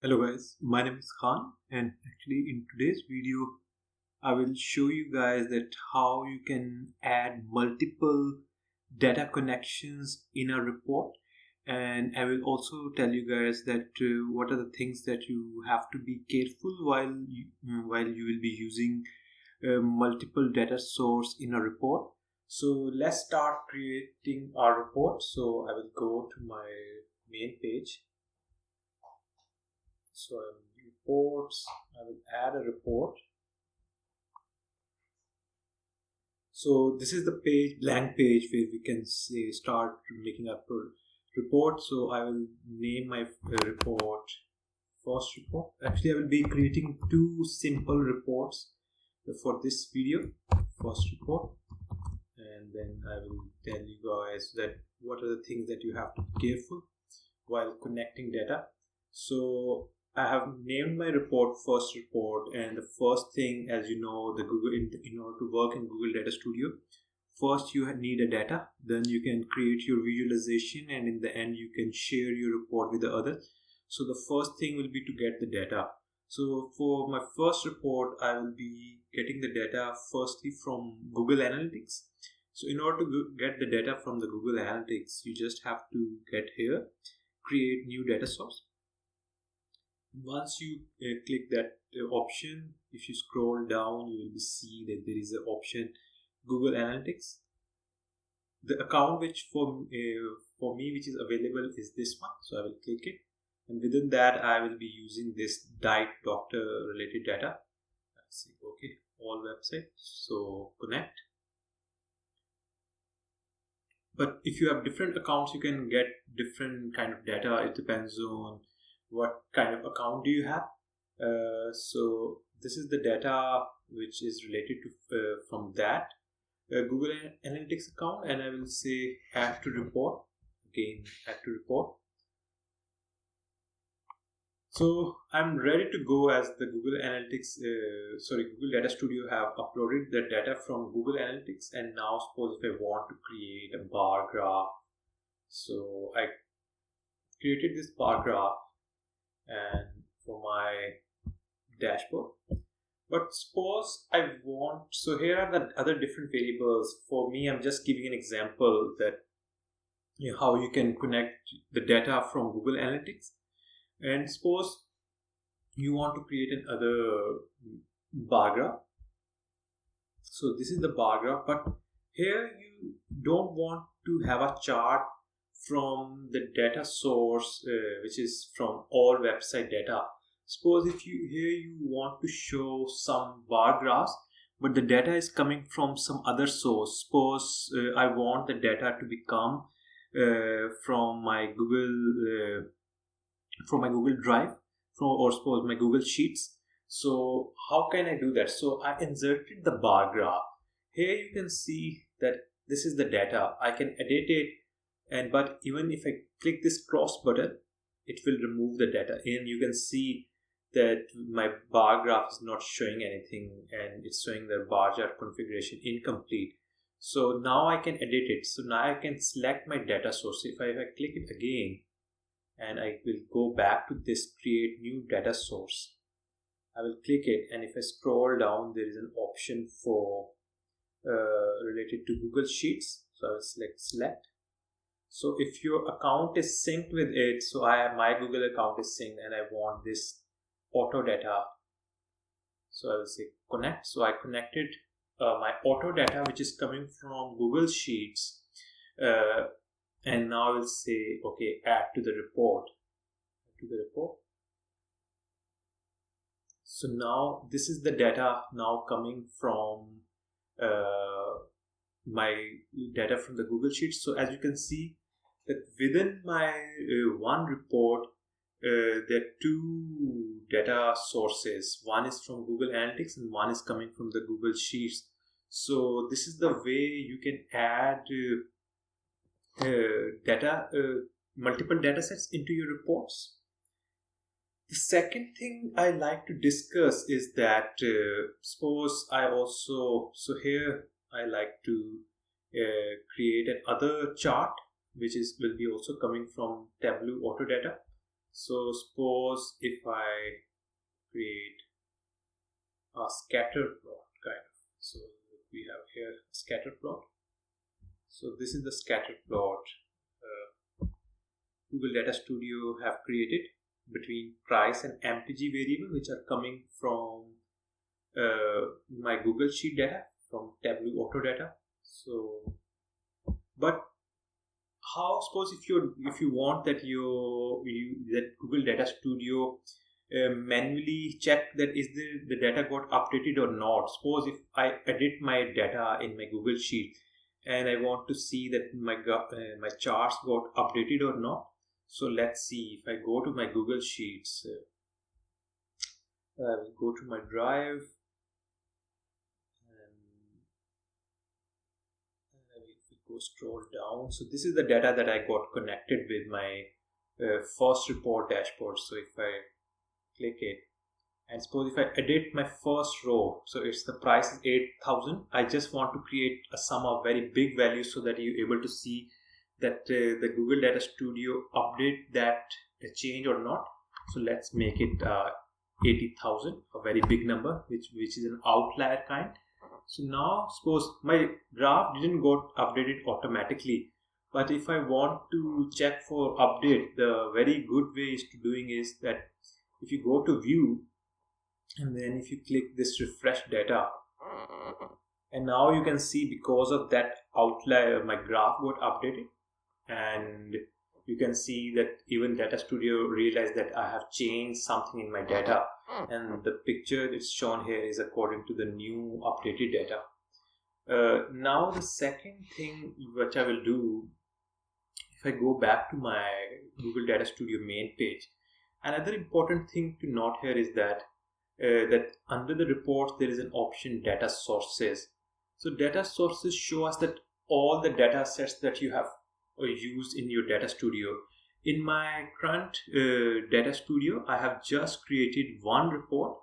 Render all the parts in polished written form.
Hello guys, my name is Khan, and actually in today's video I will show you guys that how you can add multiple data connections in a report, and I will also tell you guys that what are the things that you have to be careful while you will be using multiple data source in a report. So let's start creating our report. So I will go to my main page. So reports, I will add a report. So this is the page, blank page, where we can say start making a report. So I will name my report first report. Actually, I will be creating two simple reports for this video. First report, and then I will tell you guys that what are the things that you have to be careful while connecting data. So I have named my report first report, and the first thing, as you know, the Google in order to work in Google Data Studio, first you need a data, then you can create your visualization, and in the end you can share your report with the others. So the first thing will be to get the data. So for my first report, I will be getting the data firstly from Google Analytics. So in order to get the data from the Google Analytics, you just have to get here, create new data source. Once you click that option, if you scroll down, you will see that there is an option Google Analytics. The account which for me which is available is this one, so I will click it, and within that I will be using this diet doctor related data. Let's see, okay, all websites, so connect. But if you have different accounts, you can get different kind of data. It depends on what kind of account do you have. So this is the data which is related to from that Google Analytics account, and I will say add to report. Again, add to report. So I'm ready to go, as the Google Analytics, Google Data Studio have uploaded the data from Google Analytics, and now suppose if I want to create a bar graph, so I created this bar graph and for my dashboard. But suppose I want, so here are the other different variables. For me, I'm just giving an example that how you can connect the data from Google Analytics. And suppose you want to create another bar graph. So this is the bar graph, but here you don't want to have a chart from the data source, which is from all website data. Suppose if you here you want to show some bar graphs, but the data is coming from some other source. Suppose I want the data to become from my Google Drive, or suppose my Google Sheets. So how can I do that? So I inserted the bar graph. Here you can see that this is the data. I can edit it, and but even if I click this cross button, it will remove the data, and you can see that my bar graph is not showing anything, and it's showing the bar chart configuration incomplete. So now I can edit it. So now I can select my data source. If I click it again, and I will go back to this create new data source, I will click it, and if I scroll down, there is an option for related to Google Sheets. So I will select. So if your account is synced with it, so my Google account is synced, and I want this auto data, so I will say connect. So I connected my auto data, which is coming from Google Sheets, and now I will say okay, add to the report. So now this is the data now coming from my data from the Google Sheets. So as you can see that within my one report, there are two data sources. One is from Google Analytics and one is coming from the Google Sheets. So this is the way you can add multiple data sets into your reports. The second thing I like to discuss is that suppose here I like to create another chart which will be also coming from Tableau Autodata. So suppose if I create a scatter plot kind of. So we have here a scatter plot. So this is the scatter plot Google Data Studio have created between price and MPG variable, which are coming from my Google Sheet data from Tableau Auto Data. So, but how, suppose if you want that that Google Data Studio manually check that is the data got updated or not. Suppose if I edit my data in my Google Sheet and I want to see that my charts got updated or not. So let's see. If I go to my Google Sheets, I will go to my drive and I will go scroll down. So this is the data that I got connected with my first report dashboard. So if I click it, and suppose if I edit my first row, so it's the price is 8,000. I just want to create a sum of very big values so that you're able to see that the Google Data Studio update that change or not. So let's make it 80,000, a very big number, which is an outlier kind. So now suppose my graph didn't got updated automatically, but if I want to check for update, the very good way is to doing is that if you go to view and then if you click this refresh data, and now you can see because of that outlier my graph got updated, and you can see that even Data Studio realized that I have changed something in my data, and the picture that's shown here is according to the new updated data. Now the second thing which I will do, if I go back to my Google Data Studio main page, another important thing to note here is that that under the reports there is an option data sources. So data sources show us that all the data sets that you have used in your Data Studio. In my current Data Studio, I have just created one report.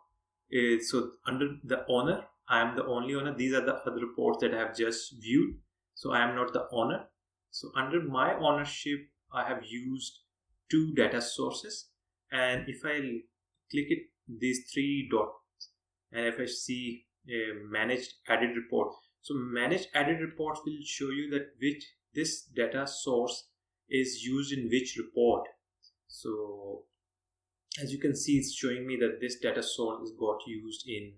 So under the owner, I am the only owner. These are the other reports that I have just viewed. So I am not the owner. So under my ownership, I have used two data sources. And if I click it, these three dots, and if I see managed added report, so managed added reports will show you that this data source is used in which report. So as you can see, it's showing me that this data source is got used in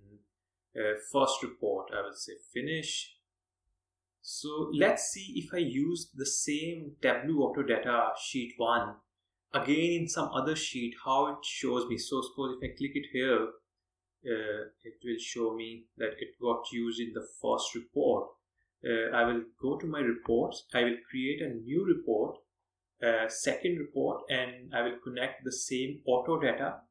first report. I will say finish. So let's see if I use the same Tableau Auto Data sheet 1 again in some other sheet, how it shows me. So suppose if I click it here, it will show me that it got used in the first report. I will go to my reports. I will create a new report, second report, and I will connect the same auto data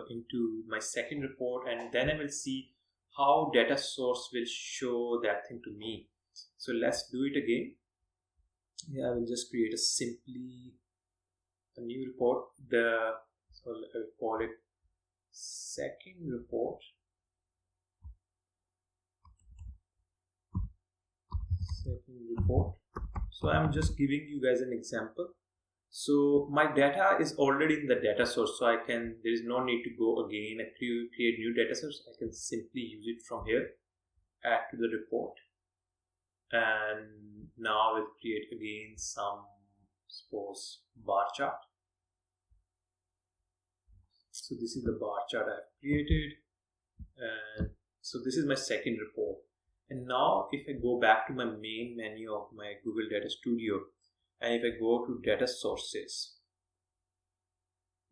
into my second report, and then I will see how data source will show that thing to me. So let's do it again. Yeah, I will just create a new report. So I will call it second report. So I'm just giving you guys an example. So my data is already in the data source, so there is no need to go again and create new data source. I can simply use it from here, add to the report, and now I will create again some, suppose, bar chart. So this is the bar chart I have created, and so this is my second report. And now if I go back to my main menu of my Google Data Studio, and if I go to data sources,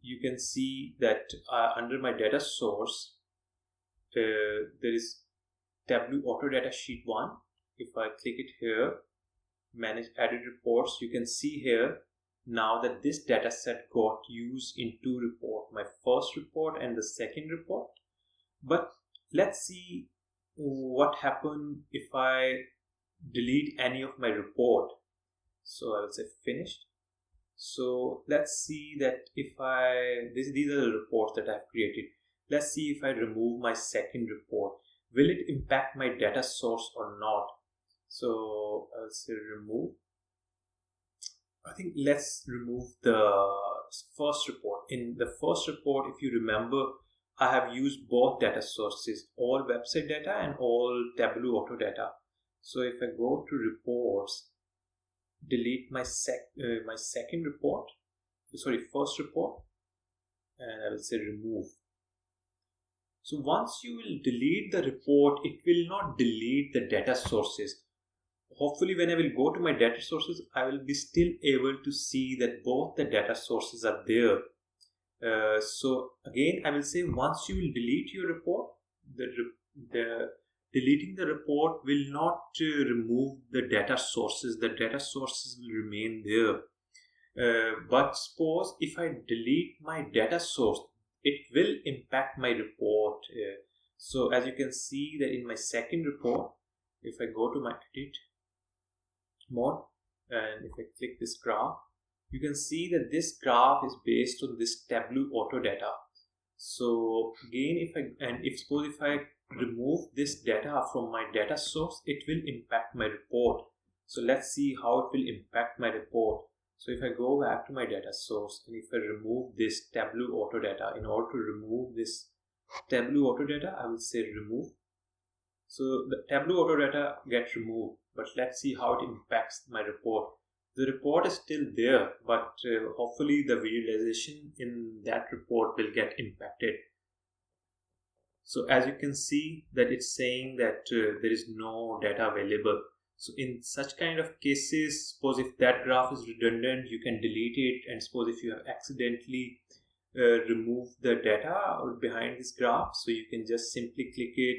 you can see that under my data source, there is Tableau Auto Data Sheet 1. If I click it here, manage added reports, you can see here now that this data set got used in two reports, my first report and the second report. But let's see what happened if I delete any of my report. So I will say finished. So let's see that if these are the reports that I've created. Let's see if I remove my second report, will it impact my data source or not? So I'll say remove. I think let's remove the first report. In the first report, if you remember, I have used both data sources, all website data and all Tableau Auto data. So if I go to reports, delete my second report, sorry, first report, and I will say remove. So once you will delete the report, it will not delete the data sources. Hopefully when I will go to my data sources, I will be still able to see that both the data sources are there. So again, I will say once you will delete your report, the deleting the report will not remove the data sources. The data sources will remain there. But suppose if I delete my data source, it will impact my report. So as you can see that in my second report, if I go to my edit mode and if I click this graph, you can see that this graph is based on this Tableau Auto data. So again, suppose if I remove this data from my data source, it will impact my report. So let's see how it will impact my report. So if I go back to my data source and if I remove this Tableau Auto data, in order to remove this Tableau Auto data, I will say remove. So the Tableau Auto data gets removed, but let's see how it impacts my report. The report is still there, but hopefully the visualization in that report will get impacted. So as you can see that it's saying that there is no data available. So in such kind of cases, suppose if that graph is redundant, you can delete it, and suppose if you have accidentally removed the data behind this graph, so you can just simply click it.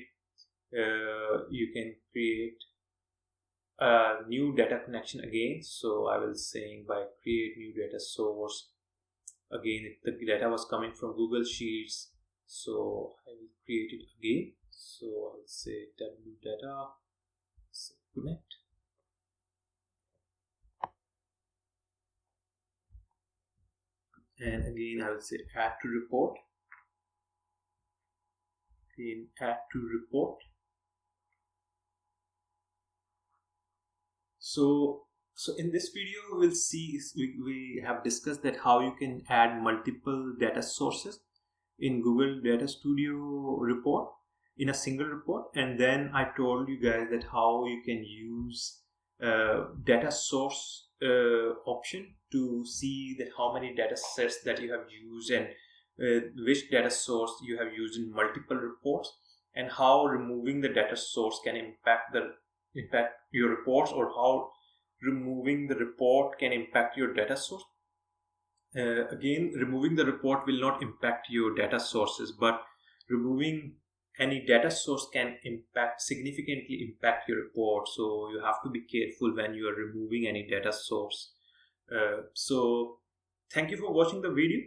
You can create a new data connection again. So I will say by create new data source. Again, if the data was coming from Google Sheets, so I will create it again. So I will say Tableau data, say connect. And again, I will say add to report. Again, add to report. So in this video, we will see, we have discussed that how you can add multiple data sources in Google Data Studio report in a single report. And then I told you guys that how you can use data source option to see that how many data sets that you have used and which data source you have used in multiple reports, and how removing the data source can impact your reports, or how removing the report can impact your data source. Again, removing the report will not impact your data sources, but removing any data source can significantly impact your report. So you have to be careful when you are removing any data source. So thank you for watching the video.